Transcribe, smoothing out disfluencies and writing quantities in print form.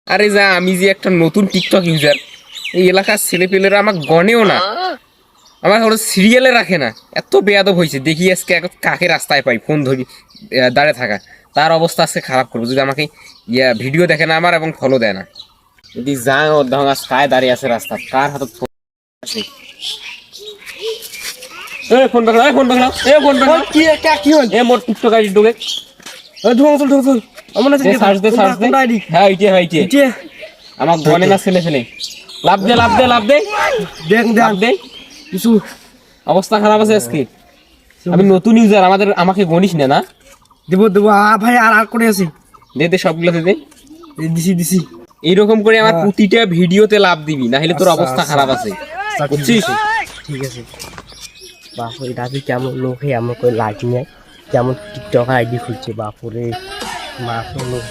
আরে যা, আমি যে একটা নতুন টিকটক ইউজার, এই এলাকার ছেলেপেলেরা আমার গনেও না, আমার হলো সিরিয়ালে রাখে না। এত বেয়াদব হয়েছে, দেখি আজকে কাকে রাস্তায় পাই ফোন ধরি দাঁড়িয়ে থাকা, তার অবস্থা আজকে খারাপ করবো যদি আমাকে ভিডিও দেখে না আমার এবং ফলো দেয় না। যদি যা ওর ধাঙ্গা কায় দাঁড়িয়ে আছে রাস্তা, কার হাতে ফোন আছে? ফোন পাকড়াও, ফোন পাকড়াও, ফোন পাকড়াও। কি হল? মোর টিকটক আইডি ঢোকে। ঢোল আমার দে সার্চ দে, সার্চ দে। হ্যাঁ এইটে আমার গনে না ছেলে ফেলে। লাভ দে, লাভ দে, লাভ দে, দেখ লাভ দে। কিছু অবস্থা খারাপ আছে আজকে। আমি নতুন ইউজার, আমাকে গনিস না না। দেবো ভাই, আর করে আছি। দে দে, সবগুলো দে দে। দিছি এইরকম করে আমার প্রতিটা ভিডিওতে লাভ দিবি, না হলে তোর অবস্থা খারাপ আছে, বুঝছিস? ঠিক আছে। বাপরে দাবি কেমন লোক হে, আমার করে লাইক নেয়, কেমন টিকটক আইডি খুলছে, বাপরে মাথা লোক